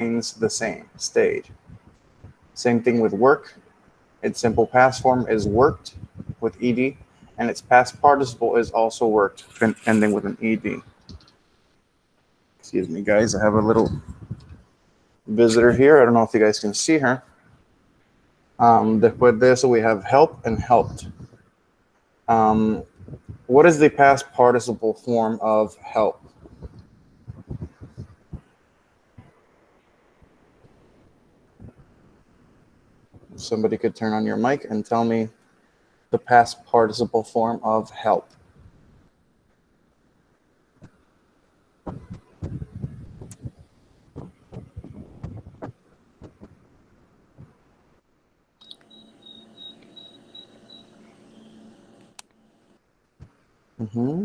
remains the same, stayed. Same thing with work. Its simple past form is worked with ed, and its past participle is also worked, ending with an ed. Excuse me, guys. I have a little visitor here. I don't know if you guys can see her. Después de eso, we have help and helped. What is the past participle form of help? Somebody could turn on your mic and tell me the past participle form of help.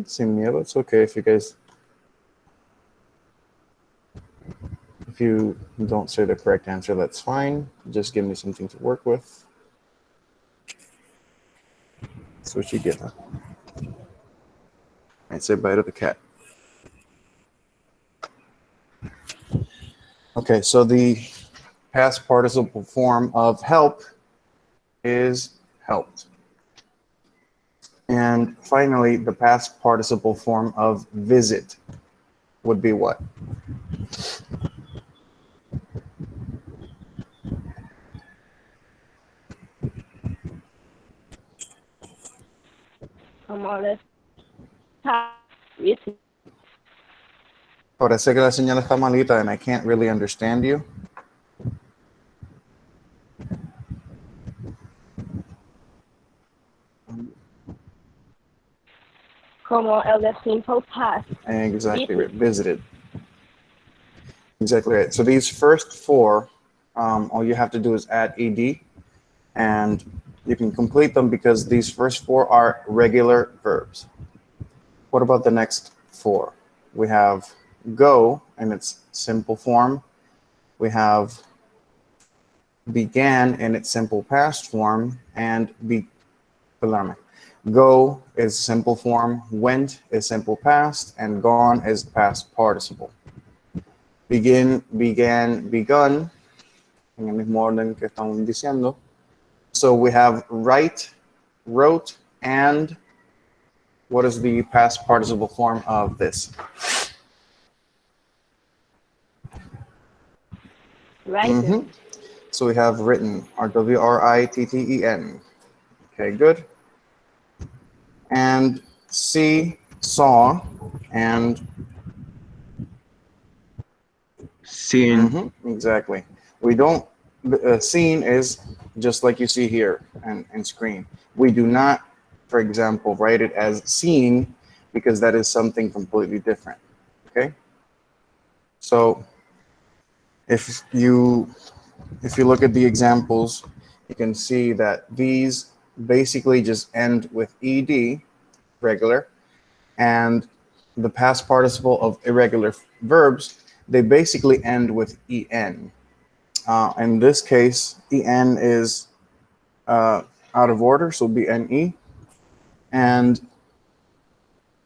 Sin miedo. It's okay if you guys, if you don't say the correct answer, that's fine. Just give me something to work with. That's what you get. I'd say bye to the cat. Okay, so the past participle form of help is helped. And finally, the past participle form of visit would be what? Parece que la señal está malita and I can't really understand you. Como el de simple past. Exactly right. Visited. Exactly right. So these first four, all you have to do is add ed, and you can complete them because these first four are regular verbs. What about the next four? We have go in its simple form. We have began in its simple past form, and go is simple form, went is simple past, and gone is past participle. Begin, began, begun, en el mismo orden que estamos diciendo. So we have write, wrote, and what is the past participle form of this? Written. So we have written, R-W-R-I-T-T-E-N. Okay, good. And see, saw, and seen. Exactly. We don't, seen is just like you see here and screen. We do not, for example, write it as seen because that is something completely different. Okay. So if you look at the examples, you can see that these basically just end with ed, regular, and the past participle of irregular verbs, they basically end with en. In this case, en is out of order, so it'll be ne, and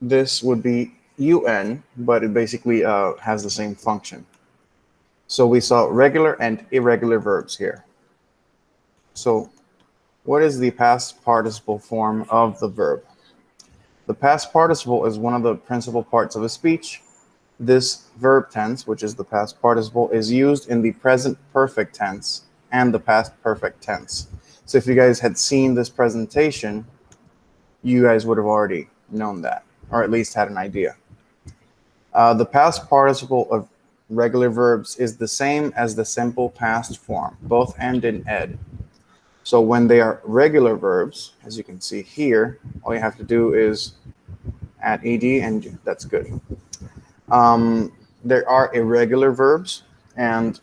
this would be un, but it basically has the same function. So we saw regular and irregular verbs here. So what is the past participle form of the verb? The past participle is one of the principal parts of a speech. This verb tense, which is the past participle, is used in the present perfect tense and the past perfect tense. So if you guys had seen this presentation, you guys would have already known that, or at least had an idea. The past participle of regular verbs is the same as the simple past form. Both end in ed. So when they are regular verbs, as you can see here, all you have to do is add ed, and that's good. There are irregular verbs, and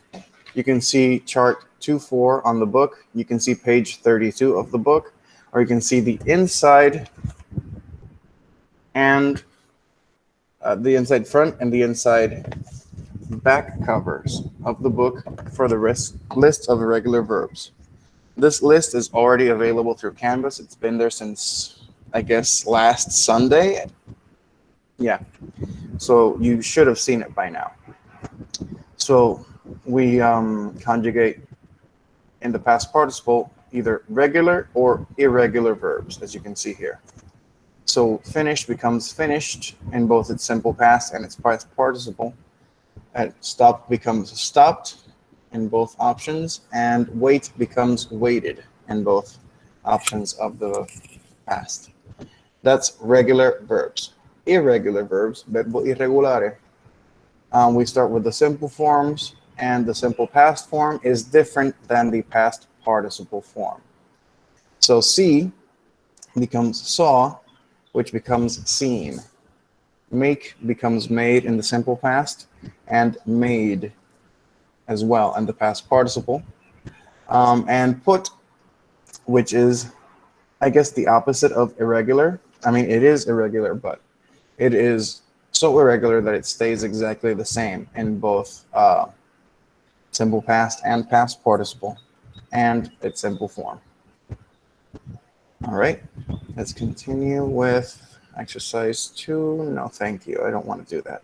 you can see chart 2.4 on the book. You can see page 32 of the book, or you can see the inside and the inside front and the inside back covers of the book for the list of irregular verbs. This list is already available through Canvas. It's been there since, I guess, last Sunday. Yeah, so you should have seen it by now. So we conjugate in the past participle either regular or irregular verbs, as you can see here. So finished becomes finished in both its simple past and its past participle. And stopped becomes stopped in both options, and wait becomes waited in both options of the past. That's regular verbs. Irregular verbs, verbo irregolare. We start with the simple forms, and the simple past form is different than the past participle form. So see becomes saw, which becomes seen. Make becomes made in the simple past, and made as well in the past participle. And put, which is, I guess, the opposite of irregular. I mean, it is irregular, but it is so irregular that it stays exactly the same in both simple past and past participle and its simple form. All right, let's continue with exercise 2. No, thank you. I don't want to do that.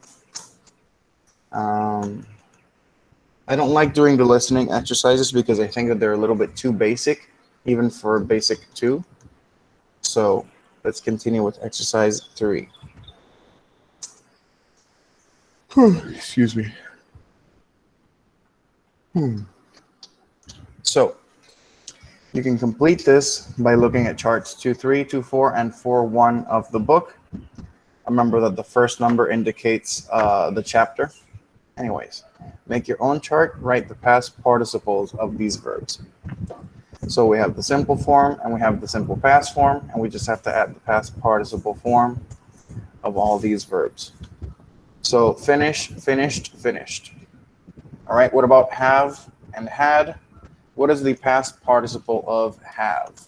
I don't like doing the listening exercises because I think that they're a little bit too basic, even for basic 2. So let's continue with exercise 3. Excuse me. So you can complete this by looking at charts 2.3, 2.4, and 4.1 of the book. Remember that the first number indicates the chapter. Anyways, make your own chart, write the past participles of these verbs. So we have the simple form and we have the simple past form, and we just have to add the past participle form of all these verbs. So finish, finished, finished. All right, what about have and had? What is the past participle of have?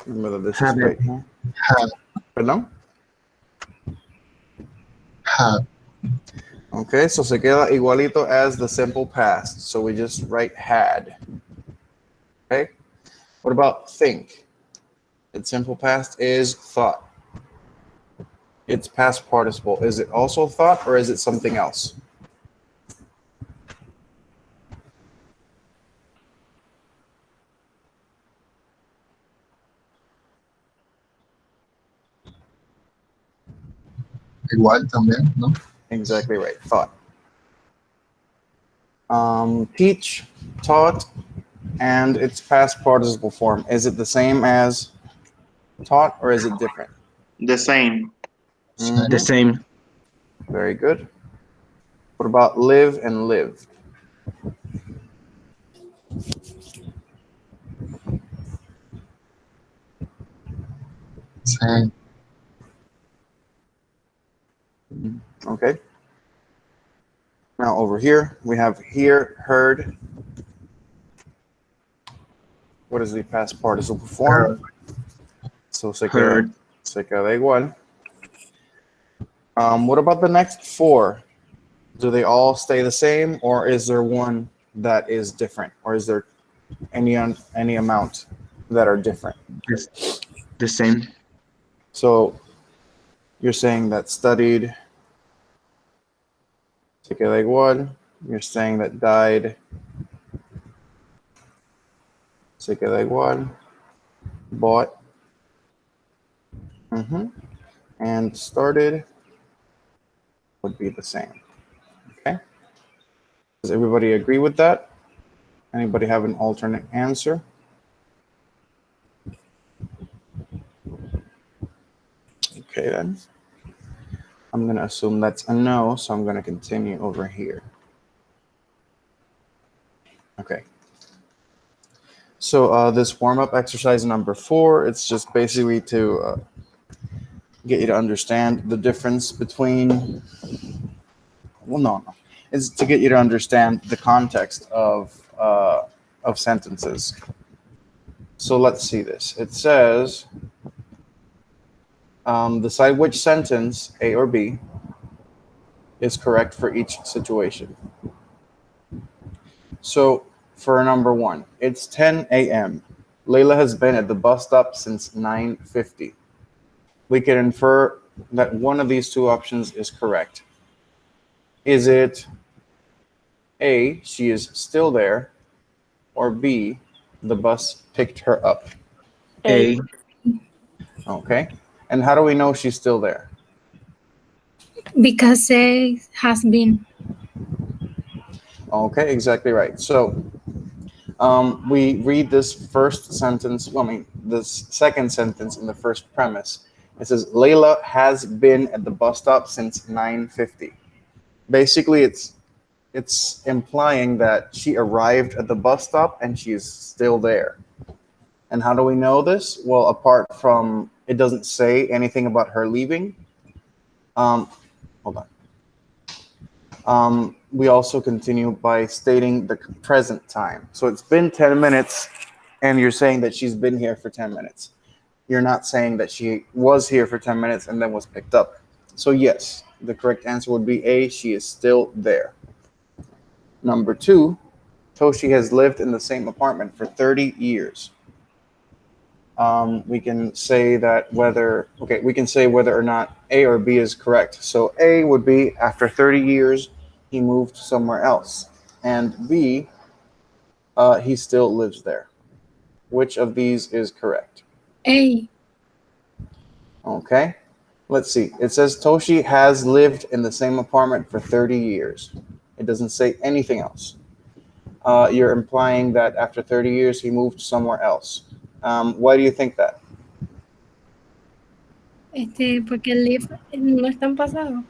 Remember that this is right here. Have. Perdón. Have. Okay, so se queda igualito as the simple past. So we just write had. Okay. What about think? Its simple past is thought. Its past participle, is it also thought or is it something else? Igual también, ¿no? Exactly right, thought. Teach, taught, and its past participle form. Is it the same as taught or is it different? The same. Mhm. The same. Very good. What about live and lived? Same. Okay. Now over here, we have hear, heard. What is the past participle form? So se Heard. queda igual. What about the next 4? Do they all stay the same, or is there one that is different, or is there any amount that are different? The same. So you're saying that studied, se queda igual. You're saying that died, se queda igual. Bought, and started would be the same. Okay. Does everybody agree with that? Anybody have an alternate answer? Okay, then. I'm going to assume that's a no, so I'm going to continue over here. Okay. So this warm-up exercise number 4, it's just basically to get you to understand the difference between, well, no. It's to get you to understand the context of sentences. So let's see this. It says, decide which sentence, A or B, is correct for each situation. So for number 1, it's 10 a.m. Layla has been at the bus stop since 9:50. we can infer that one of these two options is correct. Is it A, she is still there, or B, the bus picked her up? A. Okay. And how do we know she's still there? Because A has been. Okay, exactly right. So we read this first sentence, well, I mean, this second sentence in the first premise. It says, Layla has been at the bus stop since 9:50. Basically, it's implying that she arrived at the bus stop and she is still there. And how do we know this? Well, apart from it doesn't say anything about her leaving. Hold on. We also continue by stating the present time. So it's been 10 minutes and you're saying that she's been here for 10 minutes. You're not saying that she was here for 10 minutes and then was picked up. So yes, the correct answer would be A, she is still there. Number 2, Toshi has lived in the same apartment for 30 years. We can say that we can say whether or not A or B is correct. So A would be after 30 years, he moved somewhere else. And B, he still lives there. Which of these is correct? A. Okay, let's see. It says Toshi has lived in the same apartment for 30 years. It doesn't say anything else. You're implying that after 30 years, he moved somewhere else. Why do you think that? Porque live no está en pasado.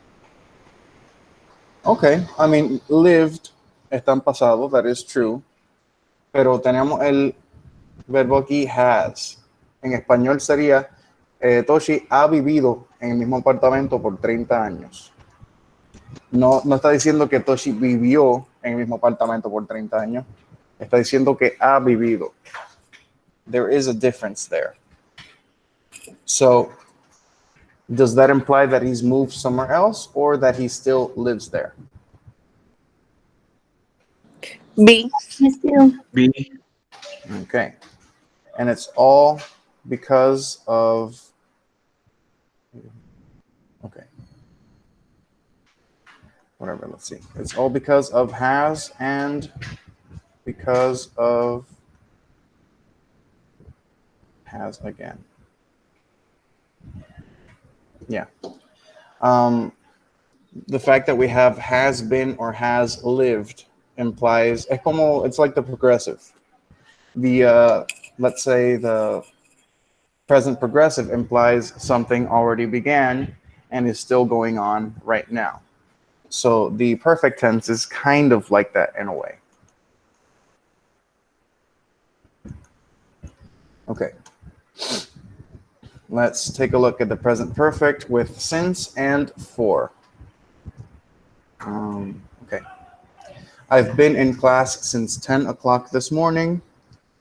Okay, I mean, lived está en pasado, that is true. Pero tenemos el verbo aquí has. En español sería, Toshi ha vivido en el mismo apartamento por 30 años. No está diciendo que Toshi vivió en el mismo apartamento por 30 años. Está diciendo que ha vivido. There is a difference there. So, does that imply that he's moved somewhere else or that he still lives there? B. Still. B. Okay. And it's all because of, okay. Whatever, let's see. It's all because of has and because of has again. Yeah. The fact that we have has been or has lived implies, it's like the progressive. Let's say the present progressive implies something already began and is still going on right now. So the perfect tense is kind of like that in a way. Okay. Let's take a look at the present perfect with since and for. Okay. I've been in class since 10 o'clock this morning.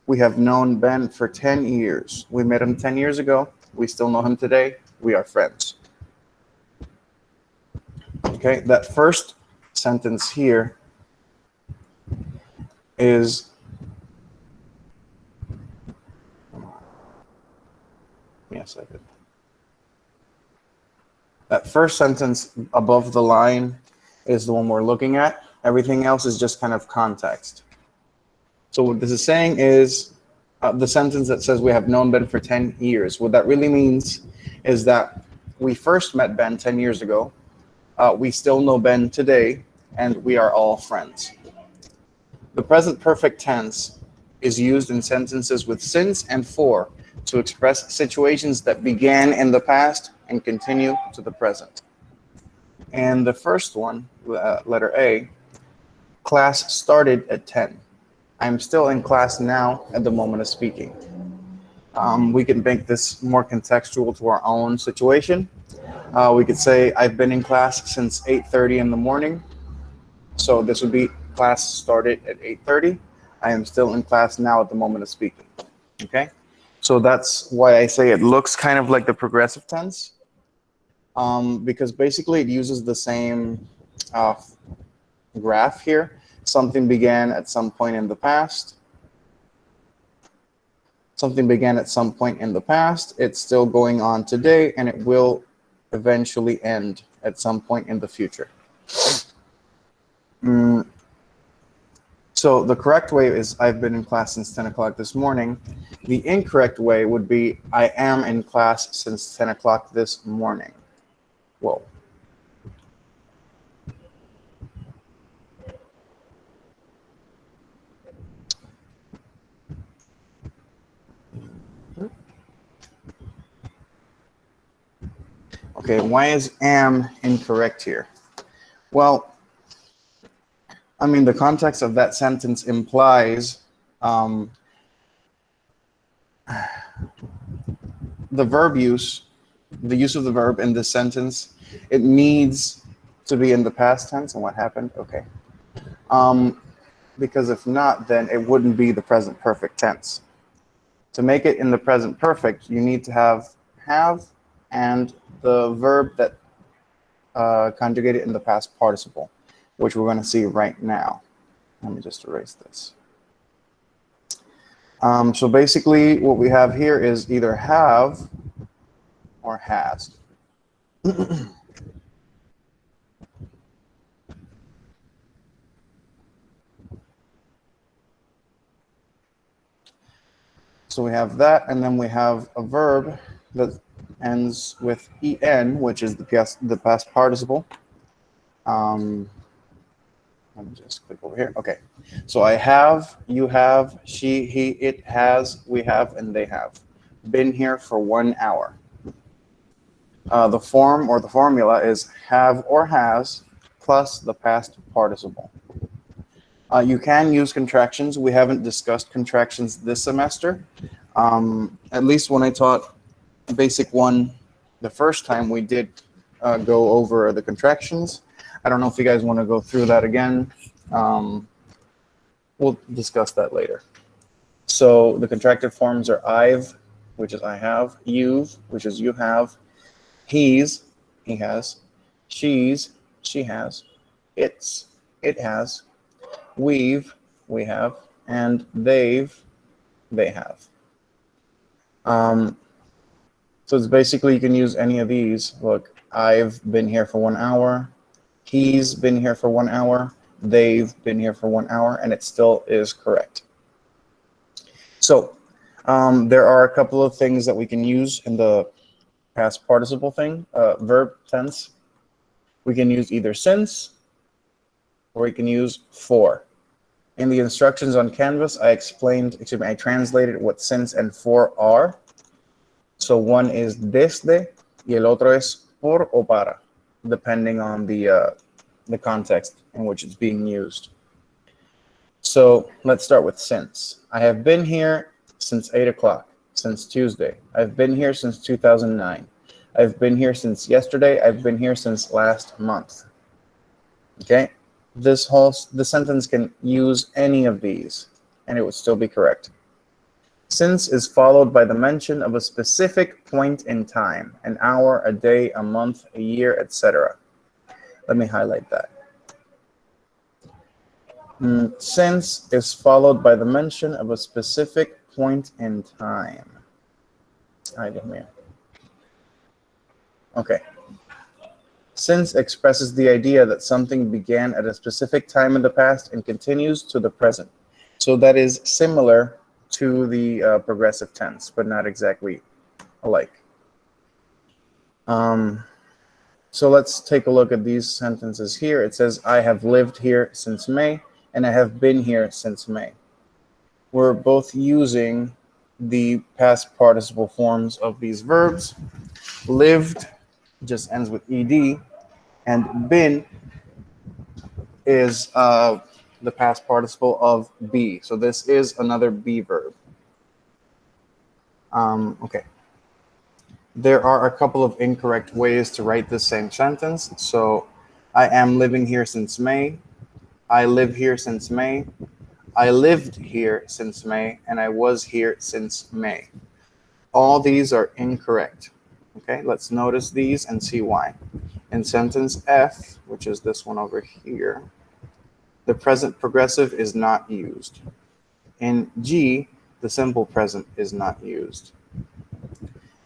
We have known Ben for 10 years. We met him 10 years ago. We still know him today. We are friends. Okay, that first sentence here is yes, I did. That first sentence above the line is the one we're looking at. Everything else is just kind of context. So what this is saying is the sentence that says we have known Ben for 10 years. What that really means is that we first met Ben 10 years ago. We still know Ben today, and we are all friends. The present perfect tense is used in sentences with since and for to express situations that began in the past and continue to the present. And the first one, letter A, class started at 10. I'm still in class now at the moment of speaking. We can make this more contextual to our own situation. We could say I've been in class since 8:30 in the morning. So this would be class started at 8:30. I am still in class now at the moment of speaking. Okay? So that's why I say it looks kind of like the progressive tense. Because basically it uses the same graph here. Something began at some point in the past. Something began at some point in the past. It's still going on today, and it will eventually end at some point in the future. So the correct way is I've been in class since 10 o'clock this morning. The incorrect way would be I am in class since 10 o'clock this morning. Whoa. Okay, why is am incorrect here? Well, I mean, the context of that sentence implies the verb use, the use of the verb in this sentence, it needs to be in the past tense. And what happened? Okay. Because if not, then it wouldn't be the present perfect tense. To make it in the present perfect, you need to have and the verb that conjugated in the past participle, which we're going to see right now. Let me just erase this. So basically what we have here is either have or has. So we have that, and then we have a verb that ends with en, which is the past participle. Let me just click over here. Okay. So I have, you have, she, he, it has, we have, and they have been here for 1 hour. The form or the formula is have or has plus the past participle. You can use contractions. We haven't discussed contractions this semester. At least when I taught Basic 1 the first time, we did go over the contractions. I don't know if you guys want to go through that again. We'll discuss that later. So the contracted forms are I've, which is I have, you've, which is you have, he's, he has, she's, she has, it's, it has, we've, we have, and they've, they have. So it's basically you can use any of these. Look, I've been here for 1 hour, he's been here for 1 hour, they've been here for 1 hour, and it still is correct. So there are a couple of things that we can use in the past participle thing, verb tense. We can use either since, or we can use for. In the instructions on Canvas, I translated what since and for are. So one is desde, y el otro es por o para, depending on the context in which it's being used. So let's start with since. I have been here since 8 o'clock, since Tuesday. I've been here since 2009. I've been here since yesterday. I've been here since last month. Okay? The sentence can use any of these, and it would still be correct. Since is followed by the mention of a specific point in time, an hour, a day, a month, a year, etc. Let me highlight that. Since is followed by the mention of a specific point in time. Okay. Since expresses the idea that something began at a specific time in the past and continues to the present. So that is similar to the progressive tense, but not exactly alike. So let's take a look at these sentences here. It says, I have lived here since May, and I have been here since May. We're both using the past participle forms of these verbs. Lived just ends with ed, and been is the past participle of be. So this is another be verb. Okay. There are a couple of incorrect ways to write this same sentence. So I am living here since May. I live here since May. I lived here since May, and I was here since May. All these are incorrect. Okay, let's notice these and see why. In sentence F, which is this one over here, the present progressive is not used. In G, the simple present is not used.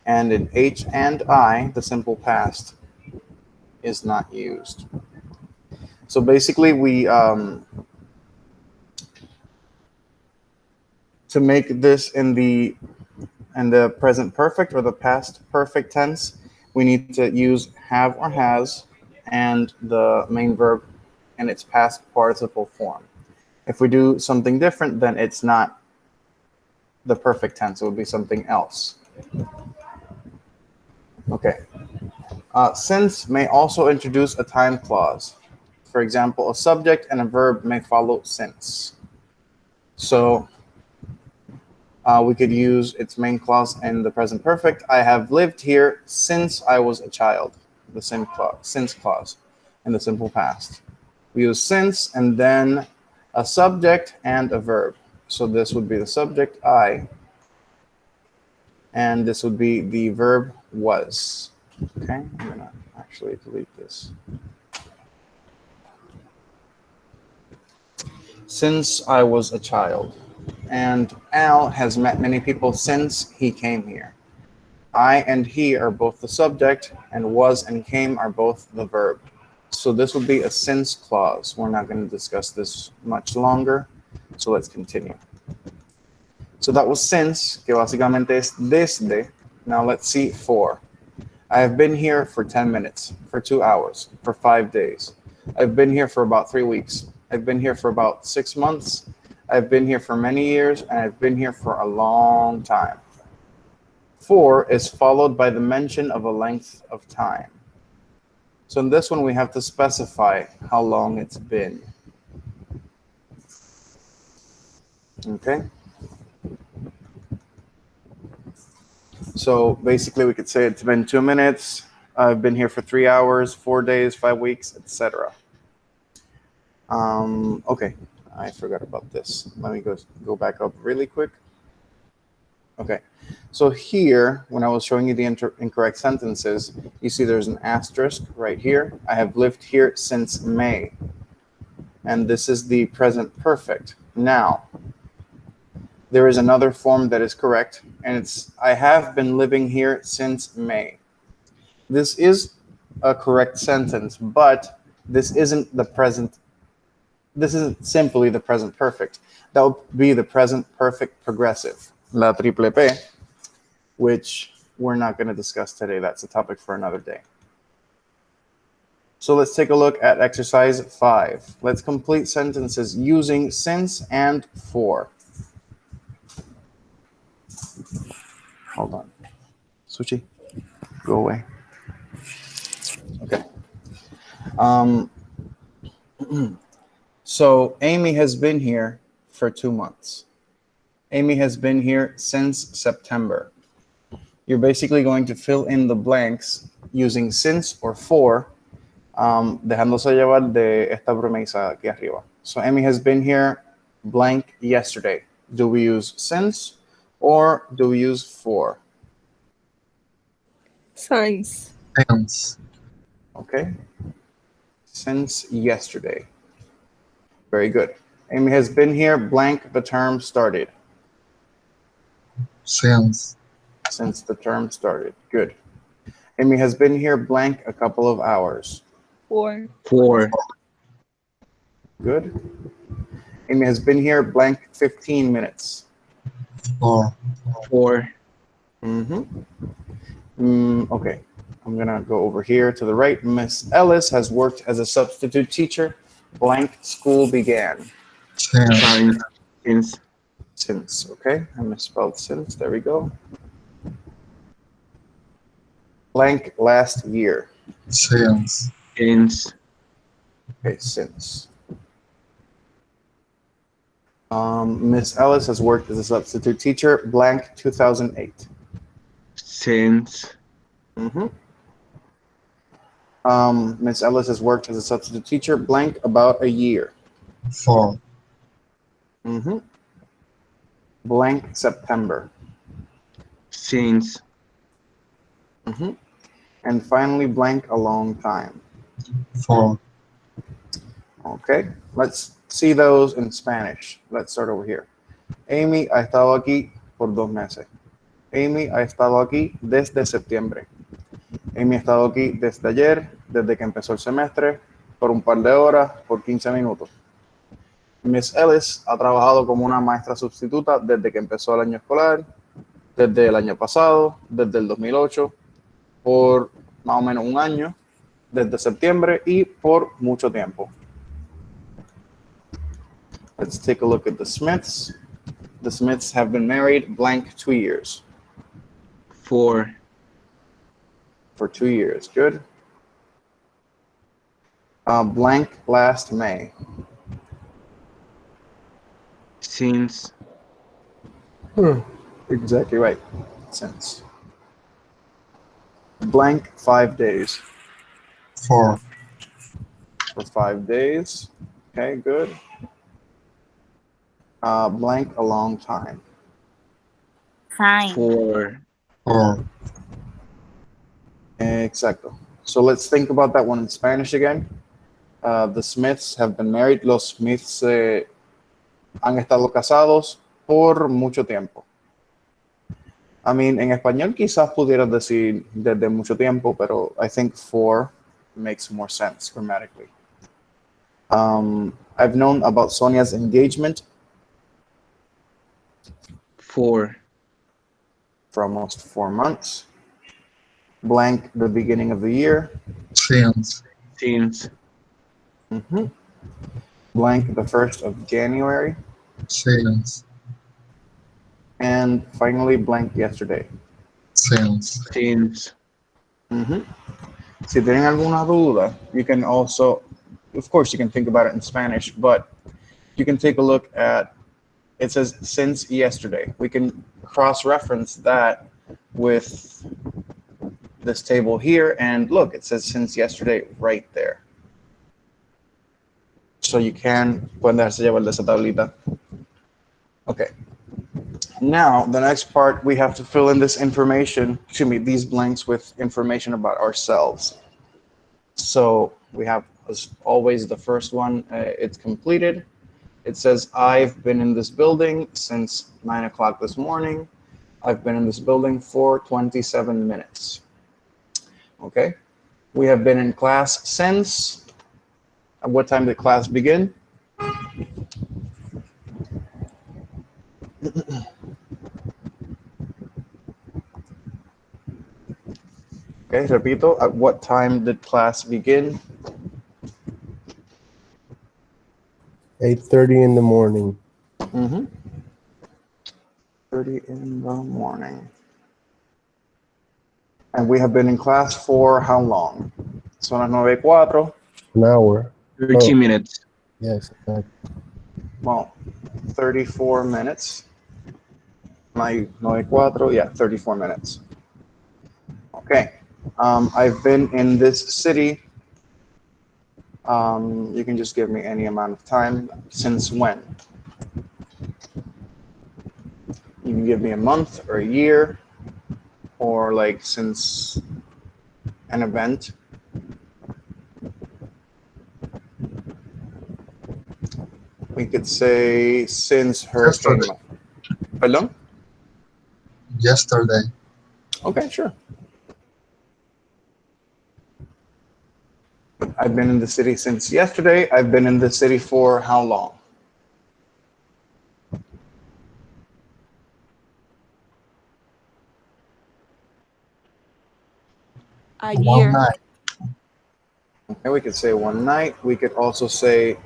And in H and I, the simple past is not used. So basically, we to make this in the present perfect or the past perfect tense, we need to use have or has and the main verb in its past participle form. If we do something different, then it's not the perfect tense. It would be something else. Okay. Since may also introduce a time clause. For example, a subject and a verb may follow since. So we could use its main clause in the present perfect. I have lived here since I was a child. The since clause in the simple past. We use since and then a subject and a verb. So this would be the subject, I, and this would be the verb, was. Okay, I'm gonna actually delete this. Since I was a child. And Al has met many people since he came here. I and he are both the subject, and was and came are both the verb. So this would be a since clause. We're not going to discuss this much longer, so let's continue. So that was since, que básicamente es desde. Now let's see for. I have been here for 10 minutes, for 2 hours, for 5 days. I've been here for about 3 weeks. I've been here for about 6 months. I've been here for many years, and I've been here for a long time. For is followed by the mention of a length of time. So in this one, we have to specify how long it's been. Okay? So basically, we could say it's been 2 minutes. I've been here for 3 hours, 4 days, 5 weeks, etc. Okay, I forgot about this. Let me go back up really quick. Okay, so here, when I was showing you the incorrect sentences, you see there's an asterisk right here. I have lived here since May. And this is the present perfect. Now, there is another form that is correct, and it's I have been living here since May. This is a correct sentence, but this isn't the present. This isn't simply the present perfect. That would be the present perfect progressive, la triple P, which we're not going to discuss today. That's a topic for another day. So let's take a look at exercise 5. Let's complete sentences using since and for. Hold on. Suchi, go away. Okay. So Amy has been here for 2 months. Amy has been here since September. You're basically going to fill in the blanks using since or for, dejándose llevar de esta promesa aquí arriba. So Amy has been here blank yesterday. Do we use since or do we use for? Since. Since. Okay. Since yesterday. Very good. Amy has been here blank the term started. Since. Since the term started. Good. Amy has been here blank a couple of hours. For. For. Good. Amy has been here blank 15 minutes. For. For. Okay. I'm going to go over here to the right. Miss Ellis has worked as a substitute teacher. Blank school began. Since. Since. Since. Okay. I misspelled since. There we go. Blank last year. Since. Since. Okay. Since. Miss Ellis has worked as a substitute teacher. Blank 2008. Since. Miss Ellis has worked as a substitute teacher. Blank about a year. For. Blank September. Since. And finally, blank a long time. For. Okay, let's see those in Spanish. Let's start over here. Amy ha estado aquí por 2 meses. Amy ha estado aquí desde septiembre. Amy ha estado aquí desde ayer, desde que empezó el semestre, por un par de horas, por 15 minutos. Miss Ellis ha trabajado como una maestra sustituta desde que empezó el año escolar, desde el año pasado, desde el 2008, por más o menos un año, desde septiembre y por mucho tiempo. Let's take a look at the Smiths. The Smiths have been married blank 2 years. For For 2 years. Good. Blank last May. since Exactly right. Since. Blank 5 days. 4, For 5 days. Okay, good. Blank a long time. Fine. for 4, Exacto. So let's think about that one in Spanish again. The Smiths have been married. Los Smiths han estado casados por mucho tiempo. I mean, en español quizás pudieras decir desde mucho tiempo, pero I think for makes more sense grammatically. I've known about Sonia's engagement for almost 4 months. Blank the beginning of the year. since, since Blank the 1st of January. since, And finally, blank yesterday. since. Si tienen alguna duda, you can also, of course, you can think about it in Spanish, but you can take a look at, it says since yesterday. We can cross-reference that with this table here, and look, it says since yesterday right there. So you can, pueden dejarse llevar de esa tablita. Okay. Now, the next part, we have to fill in this information, excuse me, these blanks with information about ourselves. So we have, as always, the first one, it's completed. It says, I've been in this building since 9 o'clock this morning. I've been in this building for 27 minutes. Okay. We have been in class since, at what time did class begin? Okay, repito, at what time did class begin? 8:30 in the morning. 30 in the morning. And we have been in class for how long? Son las 9:04. An hour. 30 minutes. Yes. Well, 34 minutes. 9:04, yeah, 34 minutes. Okay. I've been in this city. You can just give me any amount of time. Since when? You can give me a month or a year, or like since an event. We could say since Hurricane. Yesterday. Pardon? Yesterday, Okay, sure. I've been in the city since yesterday. I've been in the city for how long? A 1 year. night, Okay, we could say 1 night. We could also say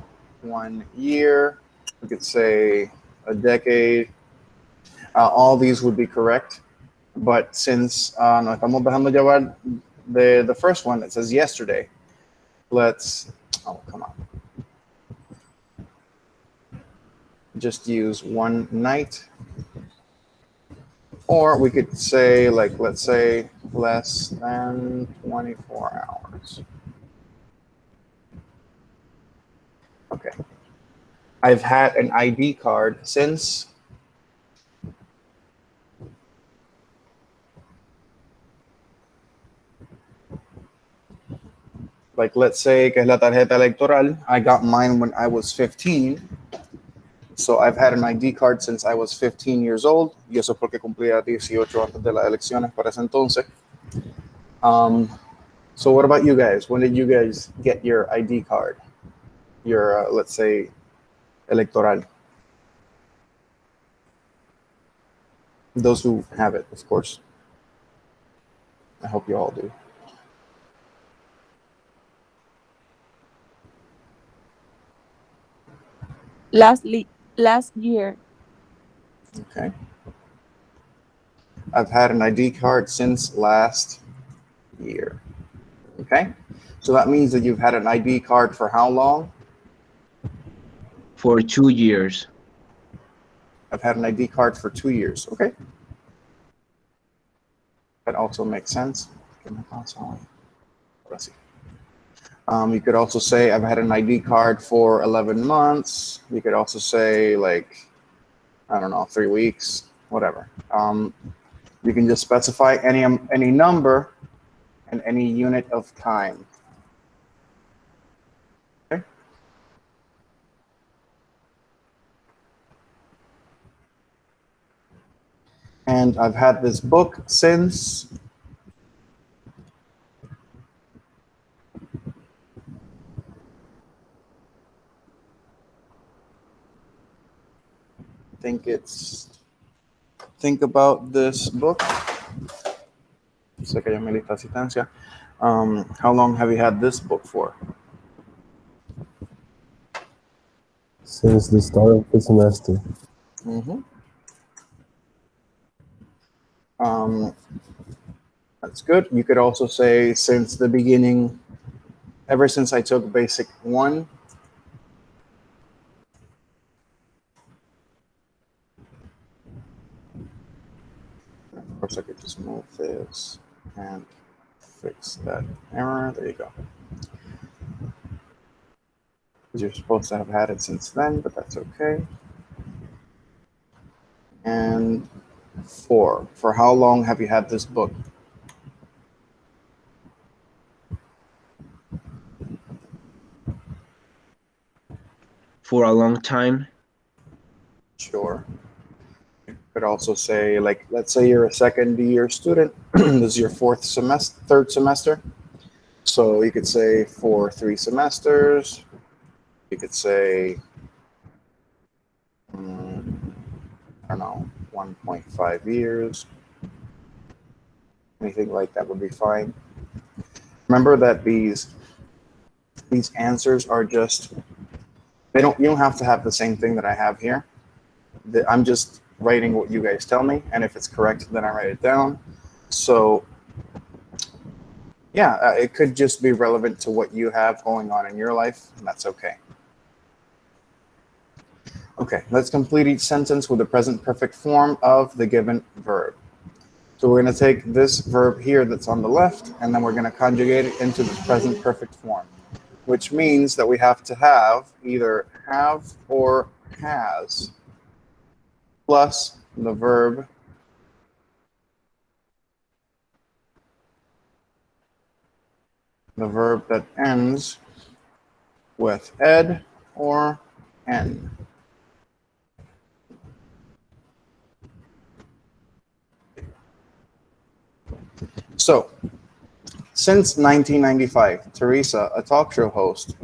1 year. We could say a decade. All these would be correct. But since nos estamos dejando llevar the first one that says yesterday, let's, oh, come on. Just use 1 night. Or we could say, like, let's say less than 24 hours. Okay. I've had an ID card since. Like, let's say que es la tarjeta electoral. I got mine when I was 15. So I've had an ID card since I was 15 years old. Y eso porque cumplía 18 antes de las elecciones para ese entonces. So what about you guys? When did you guys get your ID card? Your, let's say, electoral. Those who have it, of course. I hope you all do. Last year. Okay. I've had an ID card since last year. Okay. So that means that you've had an ID card for how long? For 2 years. I've had an ID card for 2 years. Okay. That also makes sense. You could also say I've had an ID card for 11 months. You could also say like, I don't know, 3 weeks, whatever. You can just specify any number and any unit of time. Okay. And I've had this book since think about this book. Sé que ya me lista asistencia. How long have you had this book for? Since the start of the semester. That's good. You could also say since the beginning, ever since I took basic 1. Of course, I could just move this and fix that error. There you go. You're supposed to have had it since then, but that's okay. And 4. For how long have you had this book? For a long time. Sure. You could also say, like, let's say you're a second year student. This is your third semester. So you could say for 3 semesters. You could say, I don't know, 1.5 years. Anything like that would be fine. Remember that these answers are just, you don't have to have the same thing that I have here. I'm just writing what you guys tell me, and if it's correct, then I write it down. So yeah, it could just be relevant to what you have going on in your life, and that's okay. Okay, let's complete each sentence with the present perfect form of the given verb. So we're going to take this verb here that's on the left, and then we're going to conjugate it into the present perfect form, which means that we have to have either have or has plus the verb that ends with ed or n. So, since 1995, Teresa, a talk show host,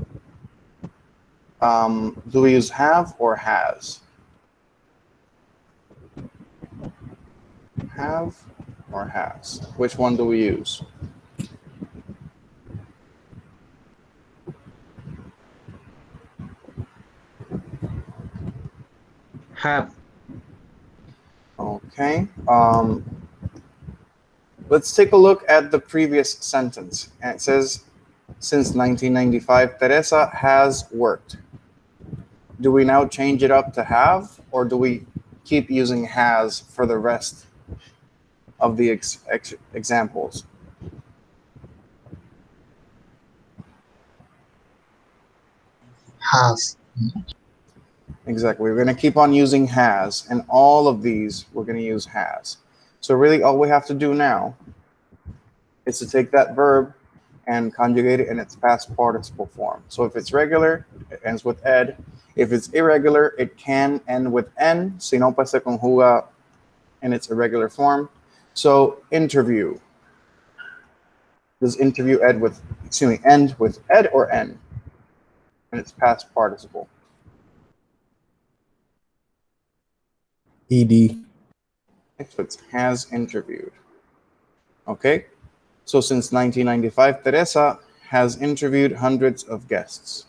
do we use have or has? Have or has? Which one do we use? Have. Okay. Let's take a look at the previous sentence. And it says, since 1995, Teresa has worked. Do we now change it up to have, or do we keep using has for the rest of the examples? Has. Exactly. We're going to keep on using has, and all of these we're going to use has. So really all we have to do now is to take that verb and conjugate it in its past participle form. So if it's regular, it ends with ed. If it's irregular, it can end with N. Si no, pues se conjuga in its irregular form. So interview. Does interview end with ed or N? And it's past participle. ED. So it's has interviewed. Okay. So since 1995, Teresa has interviewed hundreds of guests.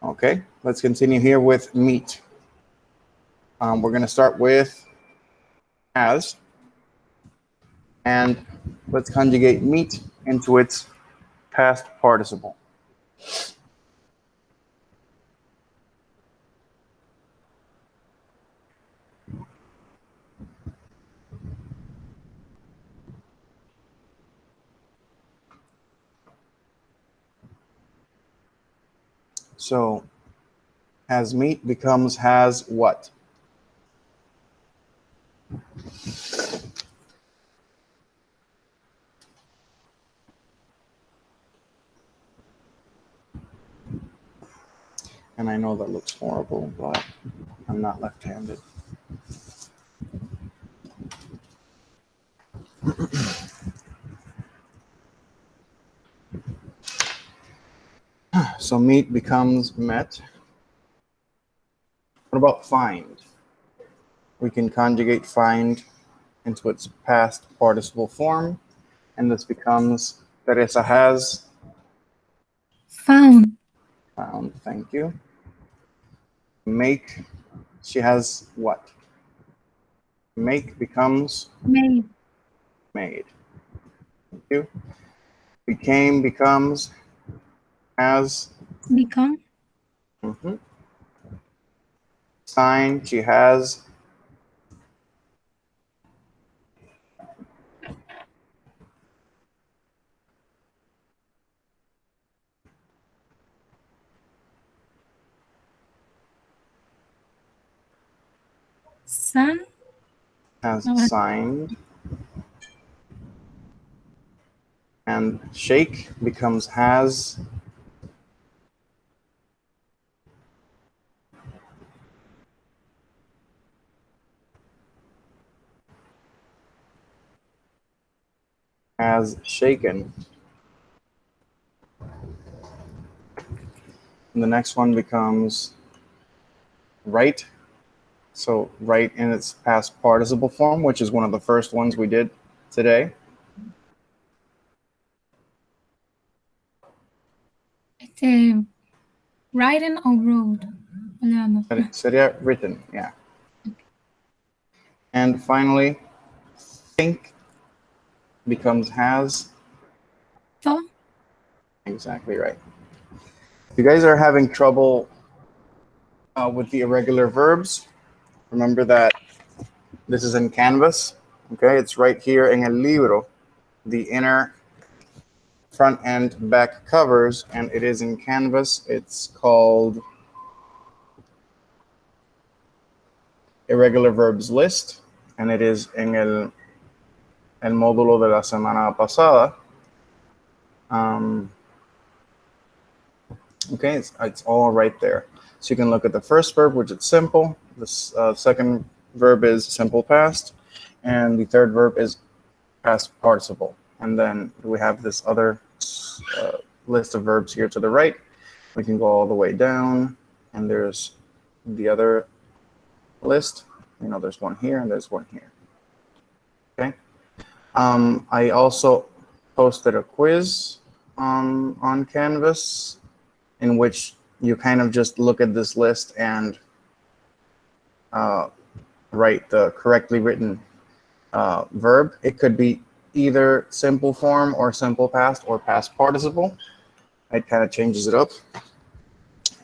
Okay, let's continue here with meet. We're going to start with has. And let's conjugate meet into its past participle. So has meet becomes has what? And I know that looks horrible, but I'm not left-handed. So meet becomes met. What about find? We can conjugate find into its past participle form, and this becomes Teresa has Found. found. Thank you. Make, she has what? Make becomes Made. made. Thank you. Became becomes has. Become. Sign, she has. Sun. Has Okay. signed. And shake becomes has. Has shaken. And the next one becomes write. So write in its past participle form, which is one of the first ones we did today. Writing or wrote. Wala, Sería written, yeah. And finally, think becomes has. Thought. Exactly right. If you guys are having trouble with the irregular verbs, remember that this is in Canvas. Okay, it's right here in el libro, the inner front and back covers, and it is in Canvas. It's called Irregular Verbs List, and it is en el módulo de la semana pasada. Okay, it's all right there. So you can look at the first verb, which is simple. The second verb is simple past, and the third verb is past participle. And then we have this other list of verbs here to the right. We can go all the way down, and there's the other list. You know, there's one here and there's one here. Okay. I also posted a quiz on Canvas in which you kind of just look at this list and write the correctly written verb. It could be either simple form or simple past or past participle. It kind of changes it up.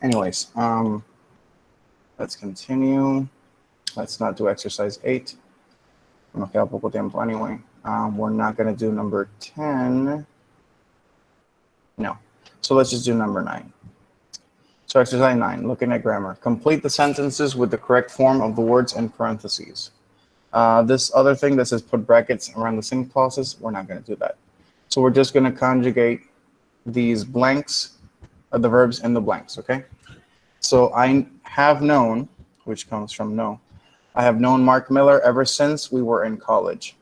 Anyways, let's continue. Let's not do exercise 8. Nos queda poco tiempo anyway. We're not going to do number 10. No. So let's just do number 9. So exercise 9, looking at grammar. Complete the sentences with the correct form of the words in parentheses. This other thing that says put brackets around the same clauses, we're not going to do that. So we're just going to conjugate these blanks, the verbs in the blanks, okay? So I have known, which comes from know. I have known Mark Miller ever since we were in college.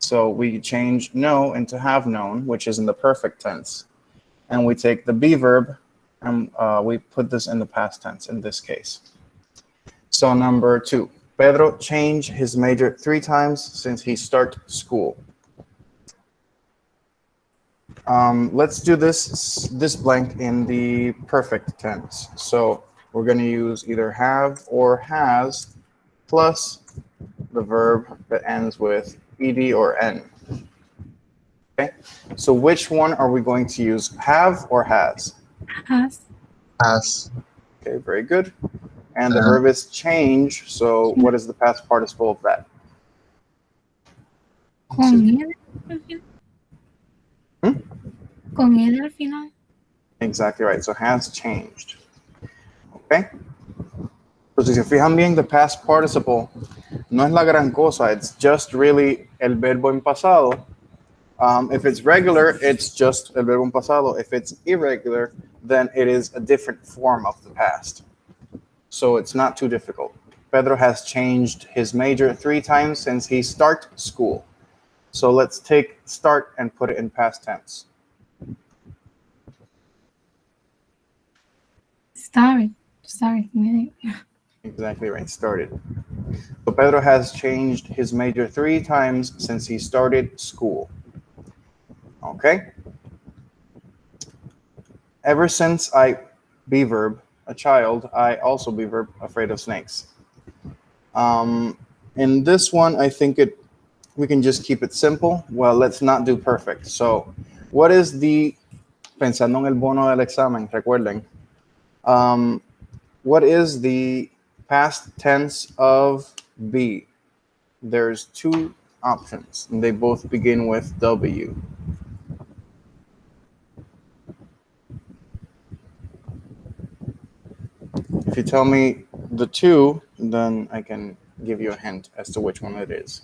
So we change know into have known, which is in the perfect tense. And we take the be verb and we put this in the past tense in this case. So number 2, Pedro changed his major 3 times since he started school. Let's do this blank in the perfect tense. So we're going to use either have or has plus the verb that ends with ed or n. Okay, so which one are we going to use, have or has? Has. Has. Okay, very good. And the verb is change, so what is the past participle of that? Con él al final. Con él al final. Exactly right, so has changed. Okay. So si se fijan bien, the past participle no es la gran cosa, it's just really el verbo en pasado. If it's regular, it's just el verbo en pasado. If it's irregular, then it is a different form of the past. So it's not too difficult. Pedro has changed his major 3 times since he started school. So let's take start and put it in past tense. Started. Exactly right, started. So Pedro has changed his major 3 times since he started school. Okay. Ever since I be verb, a child, I also be verb, afraid of snakes. In this one, I think we can just keep it simple. Well, let's not do perfect. So what is the, pensando en el bono del examen, recuerden, what is the past tense of be? There's 2 options, and they both begin with W. If you tell me the 2, then I can give you a hint as to which one it is.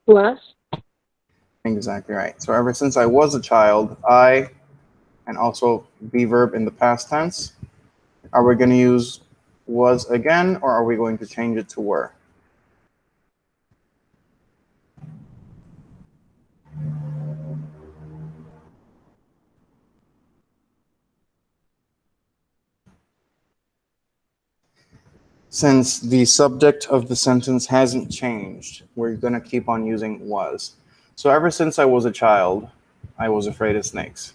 Was. Exactly right. So ever since I was a child, I, and also be verb in the past tense. Are we going to use was again, or are we going to change it to were? Since the subject of the sentence hasn't changed, we're going to keep on using was. So ever since I was a child, I was afraid of snakes.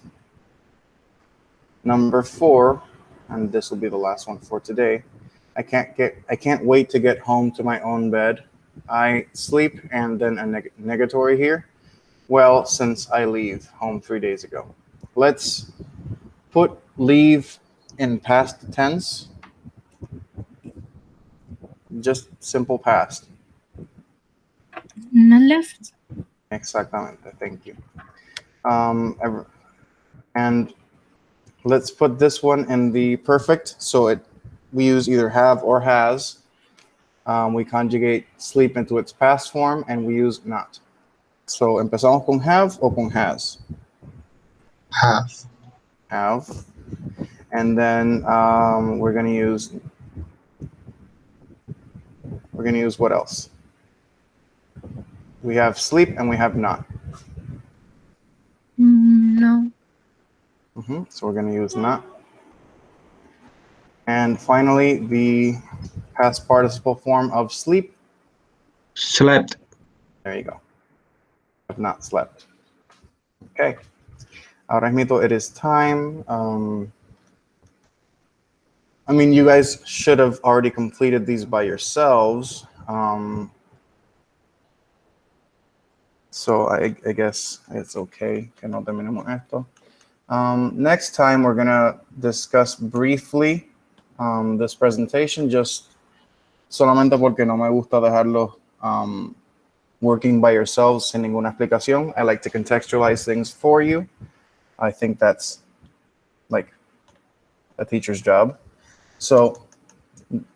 Number 4, and this will be the last one for today. I can't wait to get home to my own bed. I sleep, and then a negatory here. Well, since I leave home 3 days ago. Let's put leave in past tense. Just simple past. No left. Exactamente. Thank you. And let's put this one in the perfect. So we use either have or has. We conjugate sleep into its past form, and we use not. So empezamos con have o con has? Have. Have. And then we're going to use what else? We have sleep and we have not. No. So we're going to use not. And finally, the past participle form of sleep. Slept. There you go. Have not slept. Okay. Ahora mismo it is time. I mean, you guys should have already completed these by yourselves. So I guess it's okay que no terminemos esto. Next time, we're going to discuss briefly this presentation, just solamente porque no me gusta dejarlo working by yourselves sin ninguna explicación. I like to contextualize things for you. I think that's like a teacher's job. So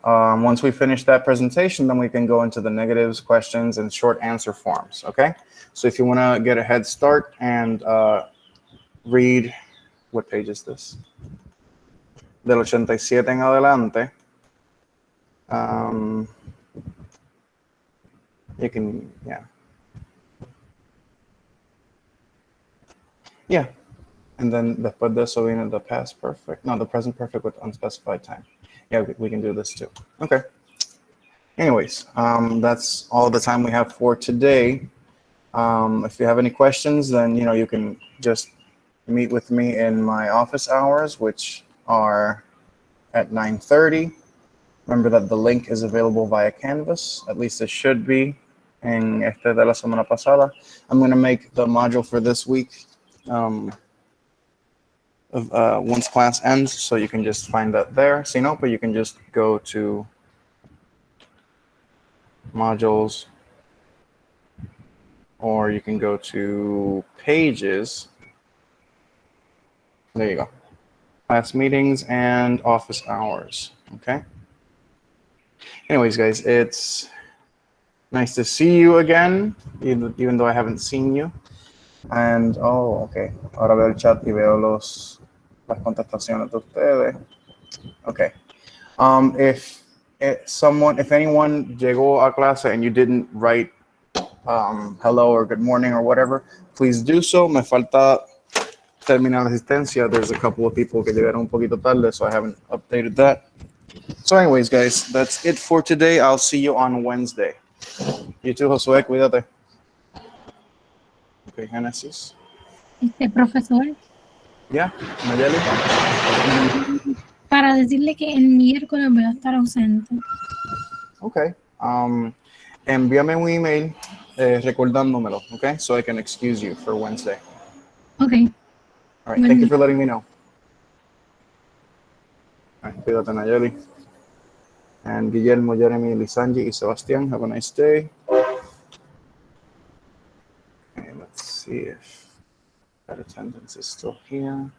Once we finish that presentation, then we can go into the negatives, questions, and short answer forms, okay? So if you want to get a head start and read, what page is this? Del 87 en adelante. You can, yeah. Yeah. And then después de eso viene the past perfect. No, the present perfect with unspecified time. Yeah, we can do this too. Okay. Anyways, that's all the time we have for today. If you have any questions, then, you know, you can just meet with me in my office hours, which are at 9:30. Remember that the link is available via Canvas. At least it should be. En este de la semana pasada. I'm going to make the module for this week once class ends, so you can just find that there. Si no, but you can just go to modules, or you can go to pages. There you go. Class meetings and office hours. Okay. Anyways, guys, it's nice to see you again, even though I haven't seen you. And, oh, okay. Ahora veo el chat y veo las contestaciones de ustedes. Okay. If anyone llegó a clase and you didn't write hello or good morning or whatever, please do so. Me falta terminar la asistencia. There's a couple of people que llegaron un poquito tarde, so I haven't updated that. So anyways, guys, that's it for today. I'll see you on Wednesday. You too, Josué, cuídate. Okay, Genesis. Profesor, Yeah, Nayeli. para decirle que el miércoles voy a estar ausente. Okay. Envíame un email recordándomelo, okay? So I can excuse you for Wednesday. Okay. All right, thank you for letting me know. All right, cuídate, Nayeli. And Guillermo, Jeremy, Lisanji, y Sebastián, have a nice day. Okay, let's see if that attendance is still here.